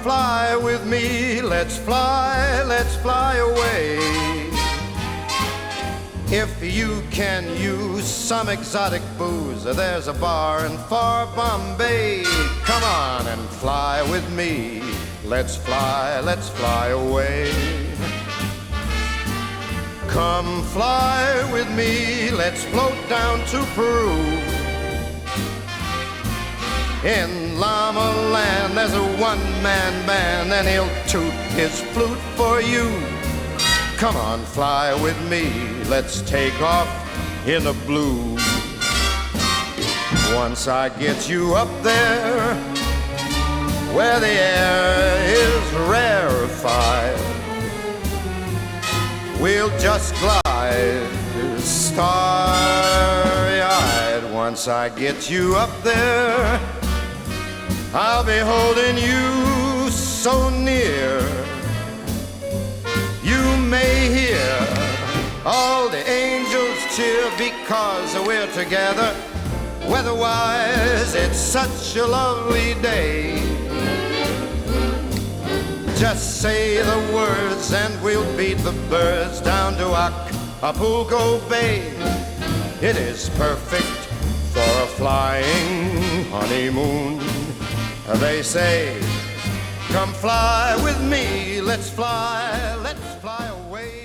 fly with me, let's fly away. If you can use some exotic booze, there's a bar in far Bombay. Come on and fly with me, let's fly away. Come fly with me, let's float down to Peru. In Llama Land there's a one-man band and he'll toot his flute for you. Come on, fly with me, let's take off in the blue. Once I get you up there, where the air is rarefied, we'll just glide starry-eyed. Once I get you up there, I'll be holding you so near. You may hear all the angels cheer because we're together. Weather-wise, it's such a lovely day. Just say the words and we'll beat the birds down to Acapulco Bay. It is perfect for a flying honeymoon. They say, come fly with me, let's fly away.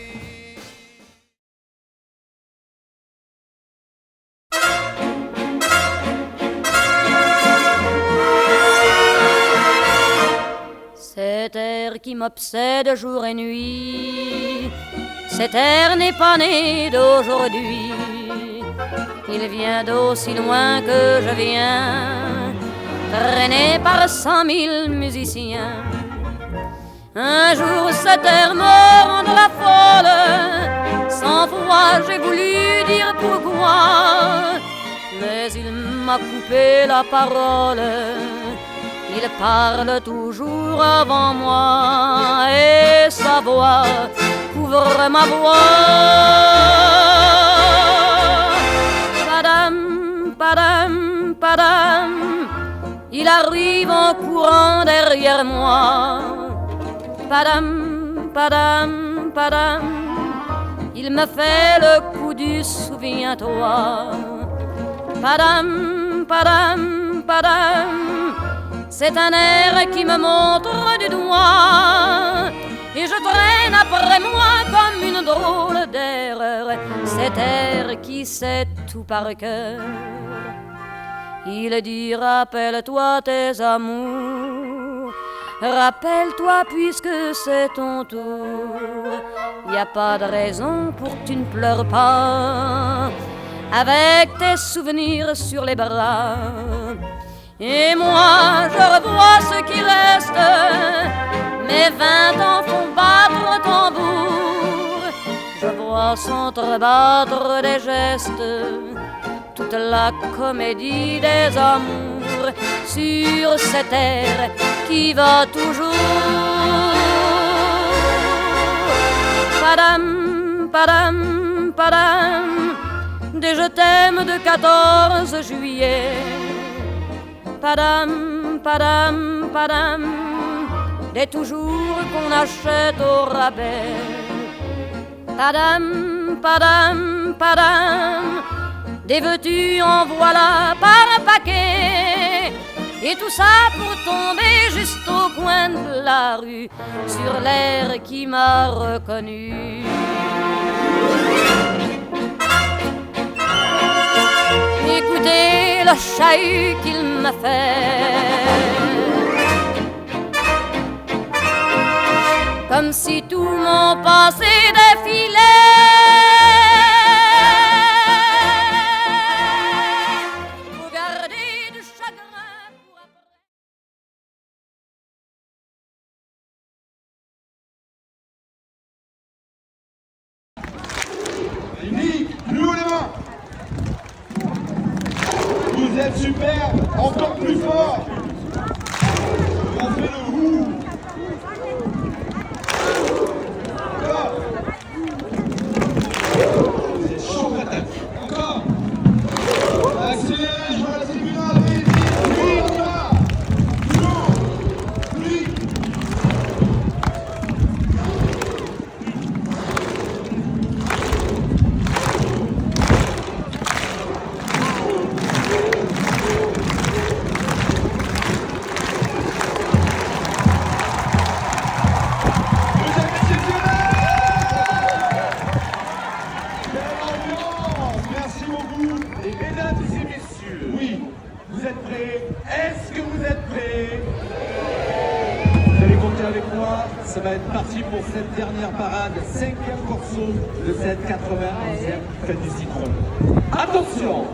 Cet air qui m'obsède jour et nuit, cet air n'est pas né d'aujourd'hui. Il vient d'aussi loin que je viens, traîné par 100 000 musiciens. Un jour cet air me rendra folle, 100 fois j'ai voulu dire pourquoi, mais il m'a coupé la parole. Il parle toujours avant moi et sa voix couvre ma voix. Padam, padam, padam, il arrive en courant derrière moi. Padam, padam, padam, il me fait le coup du souviens-toi. Padam, padam, padam, c'est un air qui me montre du doigt et je traîne après moi comme une drôle d'erreur cet air qui sait tout par cœur. Il dit rappelle-toi tes amours, rappelle-toi puisque c'est ton tour. Y a pas de raison pour que tu ne pleures pas avec tes souvenirs sur les bras. Et moi je revois ce qui reste, mes 20 ans font battre tambour. Je vois s'entrebattre des gestes, toute la comédie des amours sur cette terre qui va toujours. Padam, padam, padam, des je t'aime de 14 juillet. Padam, padam, padam, des toujours qu'on achète au rabais. Padam, padam, padam, des veux-tu en voilà par un paquet. Et tout ça pour tomber juste au coin de la rue sur l'air qui m'a reconnu. Écoutez le chahut qu'il m'a fait, comme si tout mon passé défilait. Faut garder du chagrin pour après. Nick, plus haut les mains. Vous êtes super, encore plus fort. On fait le hou. Encore. Vous êtes chaud patate. Encore. Accélérez, je vois la tribune à la vite, on y va. Toujours. Plus. va être parti pour cette dernière parade, 5e corso de cette 91e fête du citron. Attention,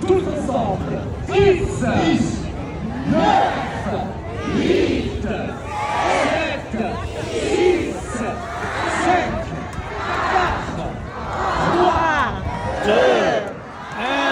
tous ensemble, 10, 9, 8, 7, 6, 5, 4, 3, 2, 1.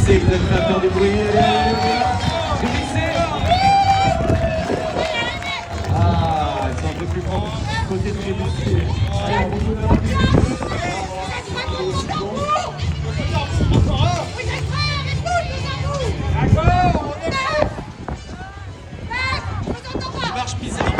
Allez, vous êtes prêts à faire du bruit. Ah, ils sont un peu plus forts. Côté de Trébussé. Marche bizarre.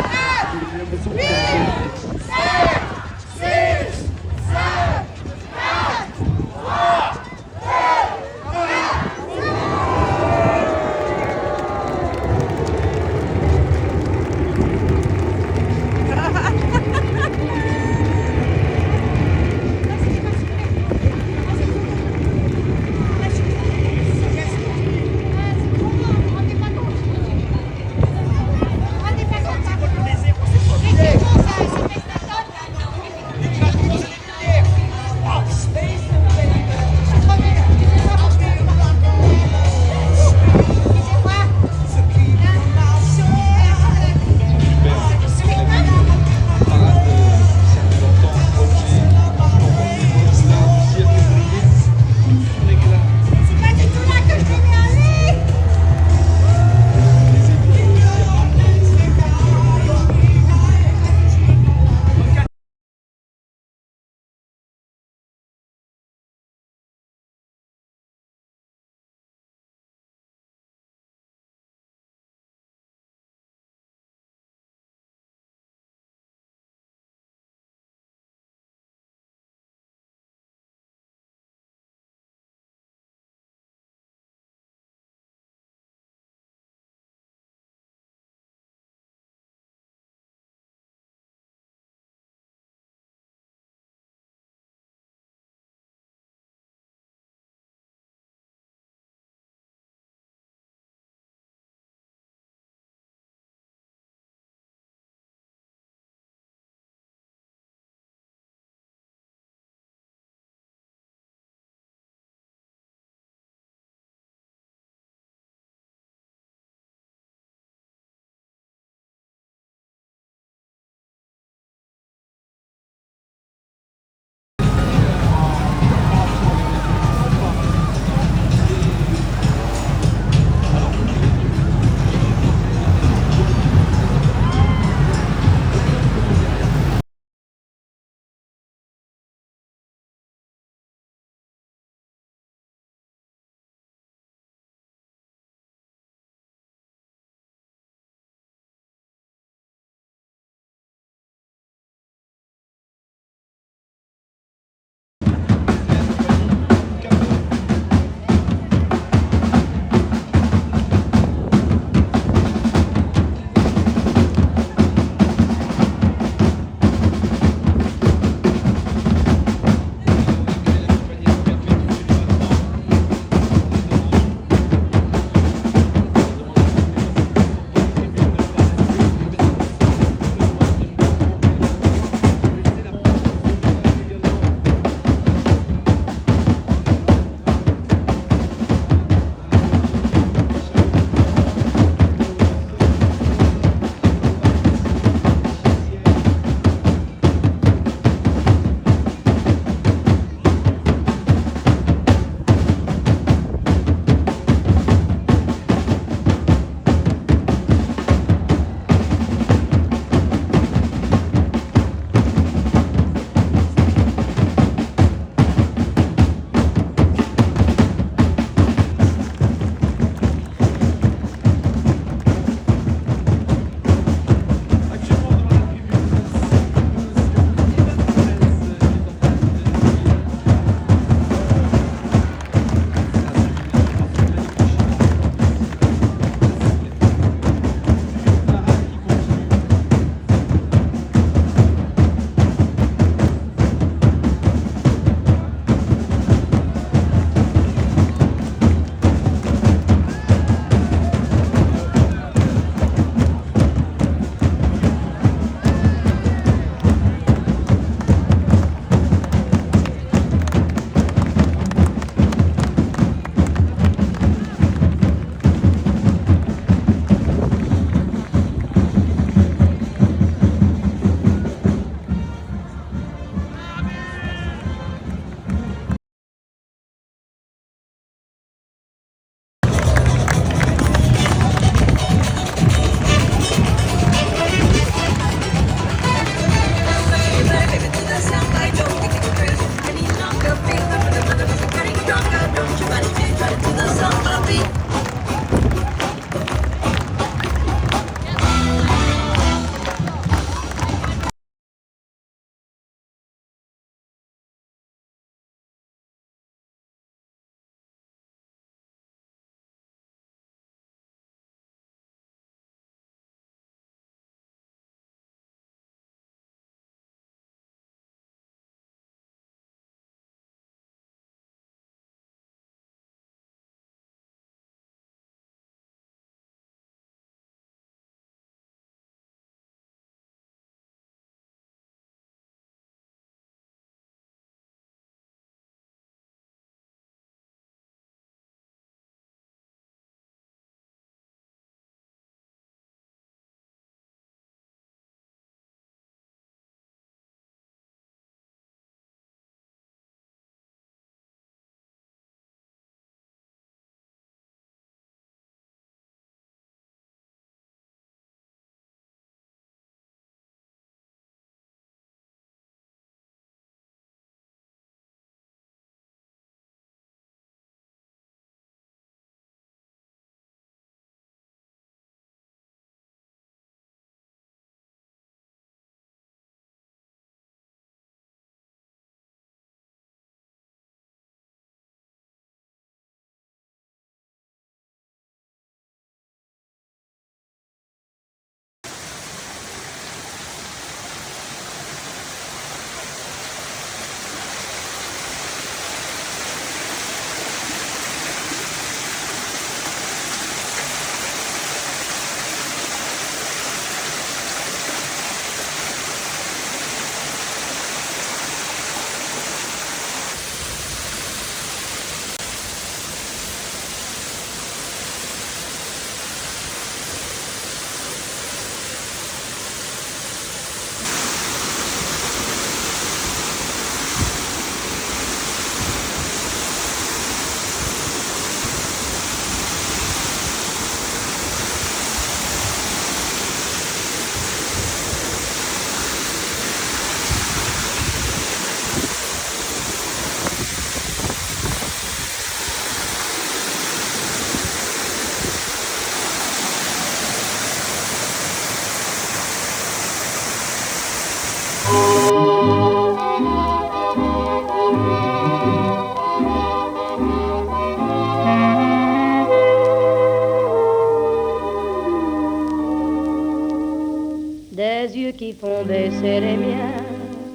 qui font baisser les miens,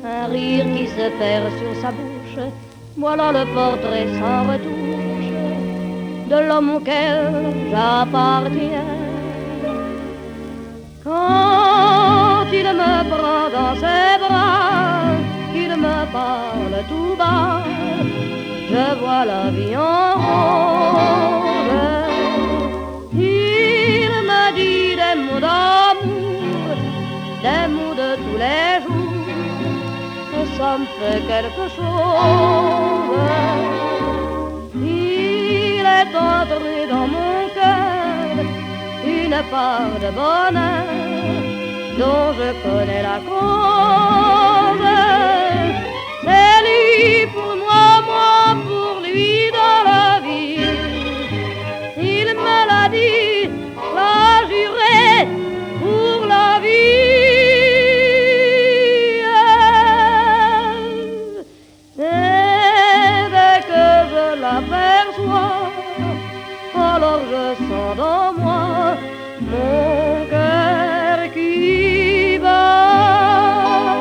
un rire qui se perd sur sa bouche. Voilà le portrait sans retouche de l'homme auquel j'appartiens. Quand il me prend dans ses bras, qu'il me parle tout bas, je vois la vie en rose. Il me dit des mots d'amour, des mots de tous les jours, et ça me fait quelque chose. Il est entré dans mon cœur une part de bonheur dont je connais la cause. C'est lui pour moi, moi pour lui dans la vie. Il me l'a dit, l'a juré pour la vie. Et dès que je l'aperçois, alors je sens dans moi mon cœur qui bat.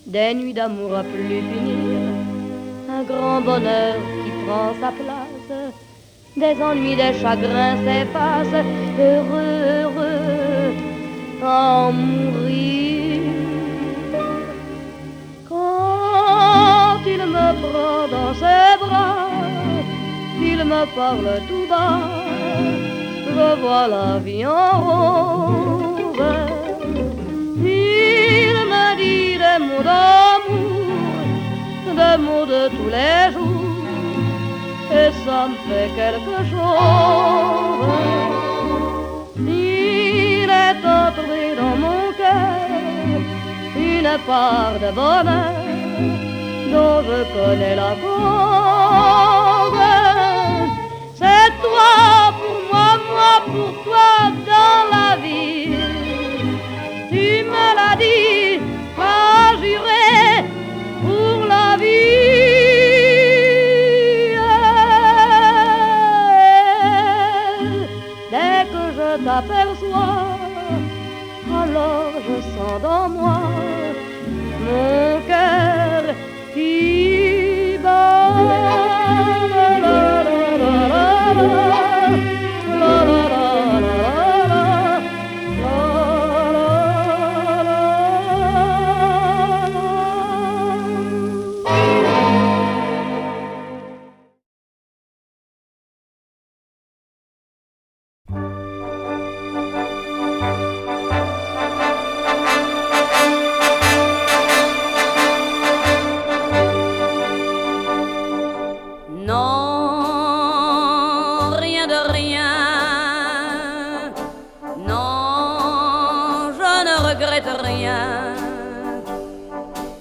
Des nuits d'amour à plus finir, un grand bonheur qui prend sa place, des ennuis, des chagrins s'effacent, heureux, heureux, à en mourir. Quand il me prend dans ses bras, il me parle tout bas, je vois la vie en rose. Il me dit des mots d'amour, des mots de tous les jours, et ça me fait quelque chose. Il est entré dans mon cœur une part de bonheur dont je connais la cause. C'est toi pour moi, moi pour toi dans la vie. Tu me l'as dit, m'as juré pour la vie. Dès que je t'aperçois, alors je sens dans moi mon cœur qui bat.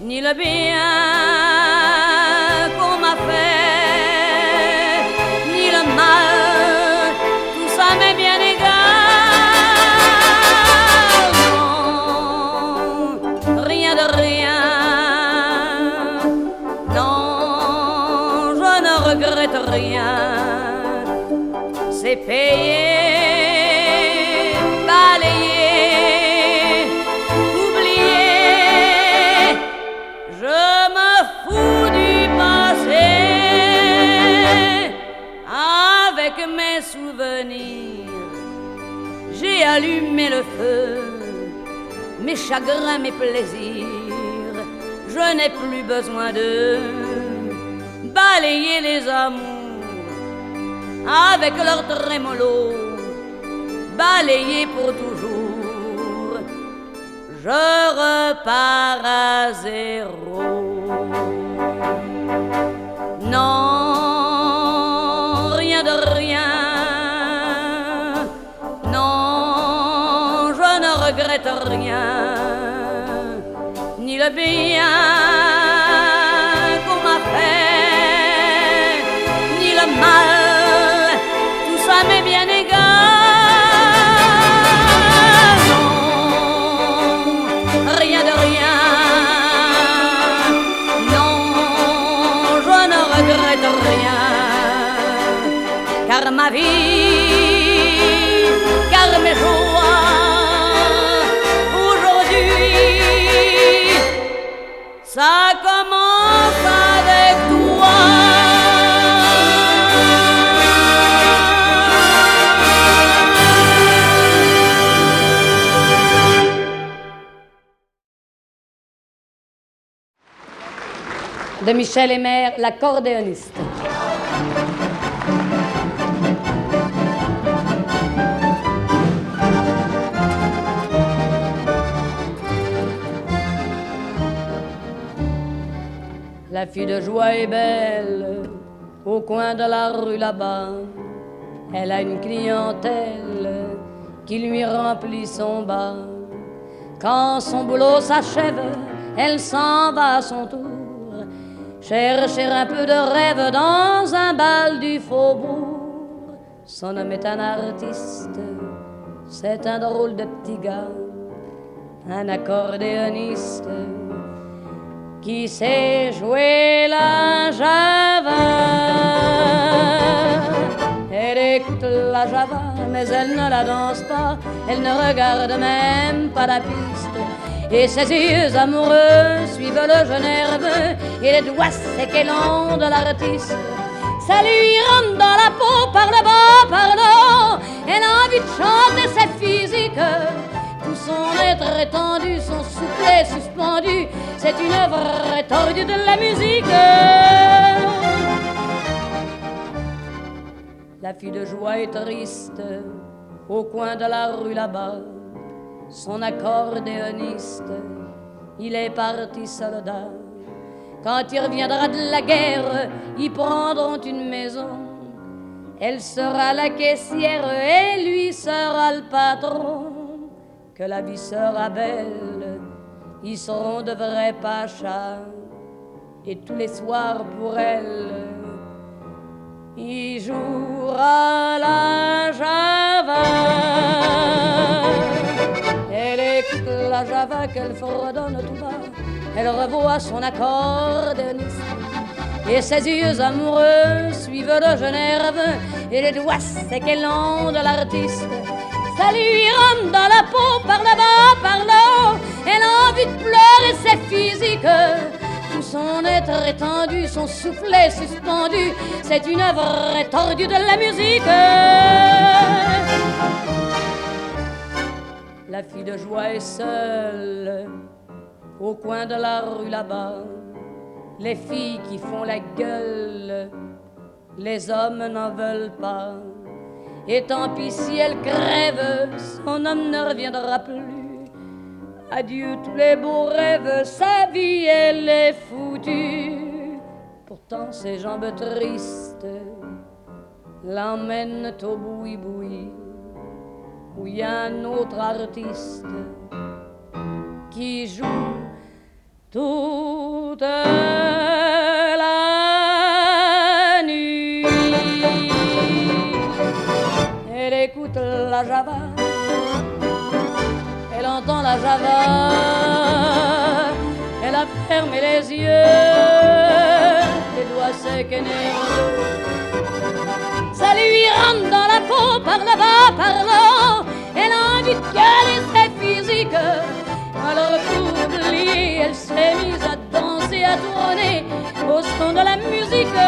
Ni le bien qu'on m'a fait, ni le mal, tout ça m'est bien égal. Non, rien de rien. Non, je ne regrette rien. C'est payé, balayé. Mes souvenirs, j'ai allumé le feu, mes chagrins, mes plaisirs, je n'ai plus besoin de balayer les amours avec leur trémolo, balayer pour toujours, je repars à zéro. Non, de rien, non, je ne regrette rien, ni le bien qu'on m'a fait, ni le mal, tout ça m'est bien égal. Non, rien de rien, non, je ne regrette rien. Car ma vie, car mes joies, aujourd'hui ça commence avec toi. De Michel Aymère, l'accordéoniste. La fille de joie est belle, au coin de la rue là-bas. Elle a une clientèle qui lui remplit son bar. Quand son boulot s'achève, elle s'en va à son tour chercher un peu de rêve dans un bal du faubourg. Son homme est un artiste, c'est un drôle de petit gars, un accordéoniste qui sait jouer la java. Elle écoute la java, mais elle ne la danse pas, elle ne regarde même pas la piste. Et ses yeux amoureux suivent le jeu nerveux et les doigts secs et longs de l'artiste. Ça lui rentre dans la peau par le bas, par le haut. Elle a envie de chanter, c'est physique. Tout son être étendu, son soufflet suspendu, c'est une œuvre étendue de la musique. La fille de joie est triste au coin de la rue là-bas. Son accordéoniste, il est parti soldat. Quand il reviendra de la guerre, ils prendront une maison. Elle sera la caissière et lui sera le patron. Que la vie sera belle, ils seront de vrais pachas. Et tous les soirs pour elle, il jouera la java. Elle écoute la java qu'elle fredonne tout bas. Elle revoit son accordéoniste et ses yeux amoureux suivent le jeu nerveux et les doigts secs et longs de l'artiste. Ça lui rentre dans la peau par le bas, par le haut. Elle a envie de pleurer, c'est physique. Tout son être étendu, son soufflet suspendu, c'est une œuvre étendue de la musique. La fille de joie est seule au coin de la rue là-bas. Les filles qui font la gueule, les hommes n'en veulent pas. Et tant pis si elle crève, son homme ne reviendra plus. Adieu tous les beaux rêves, sa vie elle est foutue. Pourtant ses jambes tristes l'emmènent au boui-boui, où il y a un autre artiste qui joue toute la nuit. Elle écoute la java, elle entend la java, elle a fermé les yeux, les doigts secs et nerveux. Ça lui rentre dans la peau par le bas, par le haut. Elle a envie de gueuler, c'est physique. Alors pour oublier, elle s'est mise à danser, à tourner au son de la musique.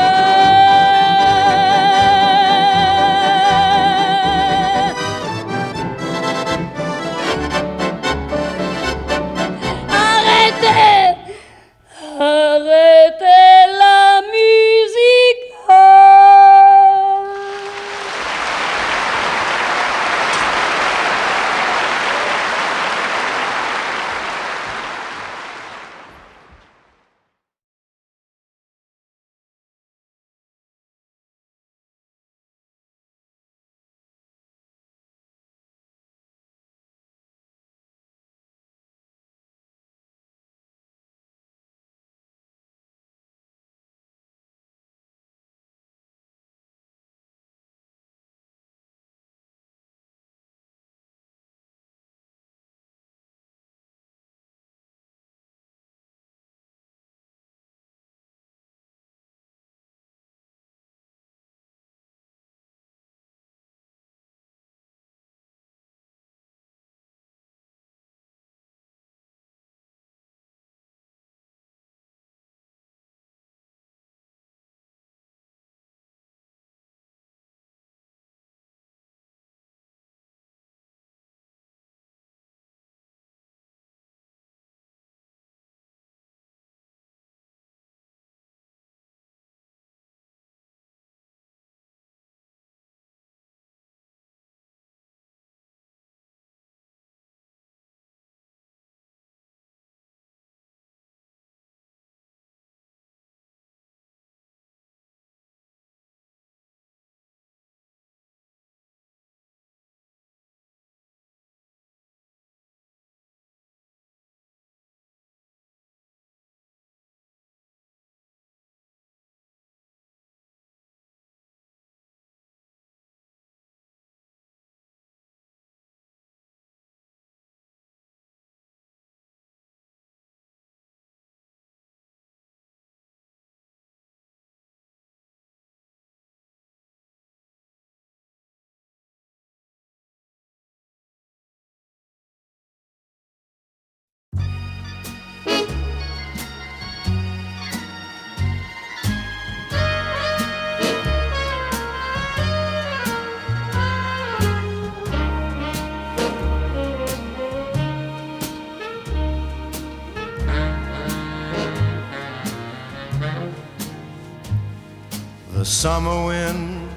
summer wind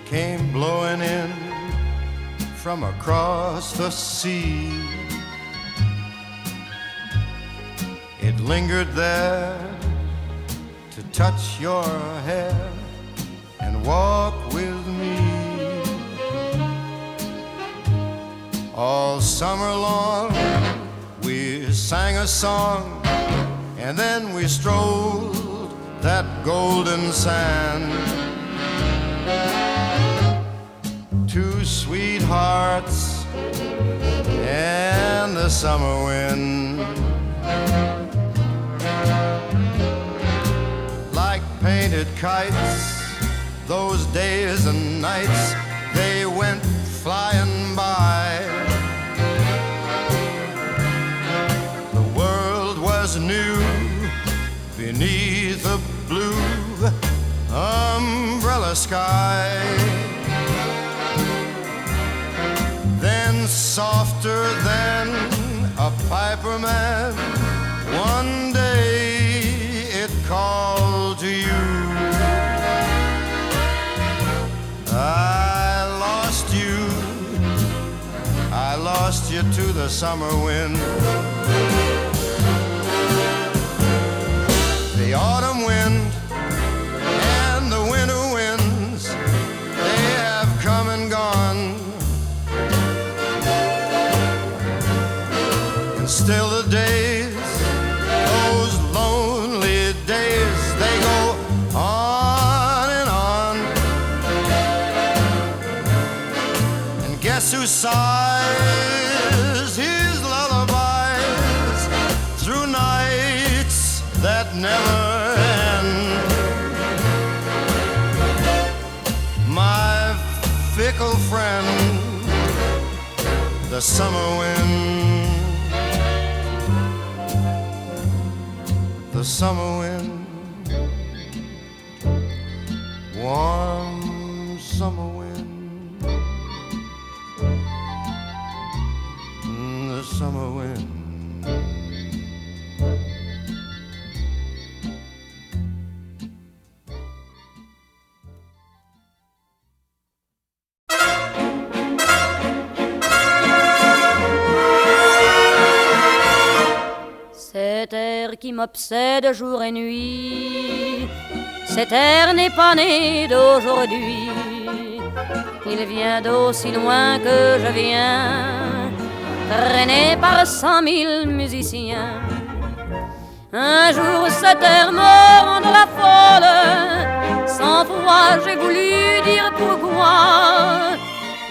came blowing in from across the sea. It lingered there to touch your hair and walk with me. All summer long we sang a song, and then we strolled that golden sand. Two sweethearts and the summer wind, like painted kites, those days and nights, they went flying by. The world was new beneath a blue umbrella sky. Then softer than a piper man, one day it called to you. I lost you to the summer wind. The autumn wind and the winter winds, they have come and gone. And still the days, those lonely days, they go on and on. And guess who sighs his lullabies through nights that never end? My fickle friend, the summer wind, the summer wind, warm summer wind, the summer wind. Cet air qui m'obsède jour et nuit, cet air n'est pas né d'aujourd'hui. Il vient d'aussi loin que je viens, traîné par 100 000 musiciens. Un jour cet air me rendra folle, 100 fois j'ai voulu dire pourquoi,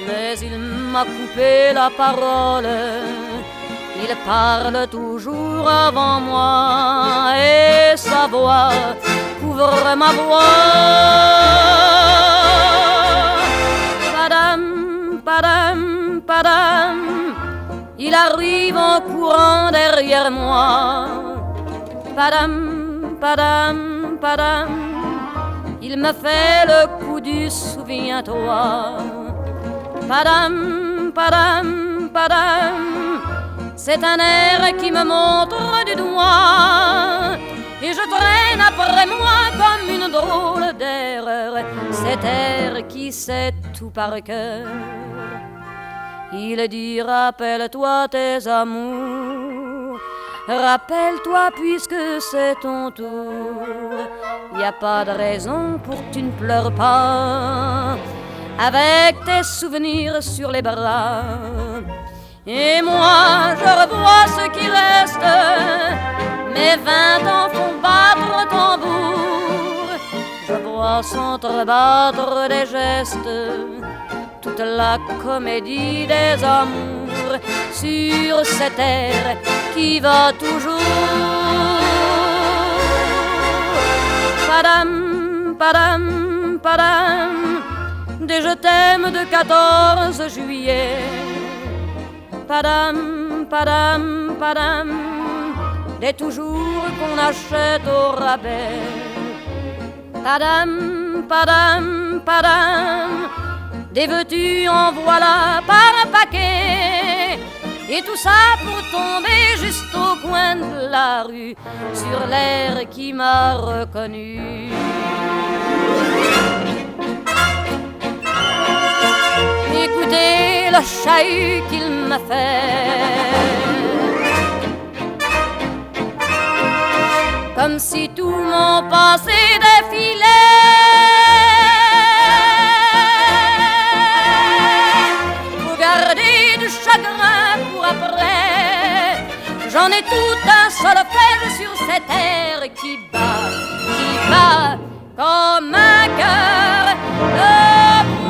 mais il m'a coupé la parole. Il parle toujours avant moi et sa voix couvre ma voix. Padam, padam, padam, il arrive en courant derrière moi. Padam, padam, padam, il me fait le coup du souviens-toi. Padam, padam, padam, c'est un air qui me montre du doigt et je traîne après moi comme une drôle d'erreur cet air qui sait tout par cœur. Il dit rappelle-toi tes amours, rappelle-toi puisque c'est ton tour. Y a pas de raison pour que tu ne pleures pas avec tes souvenirs sur les bras. Et moi je revois ce qui reste, mes 20 ans font battre le tambour. Je vois s'entrebattre des gestes, toute la comédie des amours sur cette air qui va toujours. Padam, padam, padam, des je t'aime de 14 juillet. Padam, padam, padam, des toujours qu'on achète au rabais. Padam, padam, padam, des veux-tu en voilà par un paquet. Et tout ça pour tomber juste au coin de la rue sur l'air qui m'a reconnu. chahut qu'il m'a fait. Comme si tout mon passé défilait. Pour garder du chagrin pour après. J'en ai tout un solfège sur cette terre qui bat comme un cœur de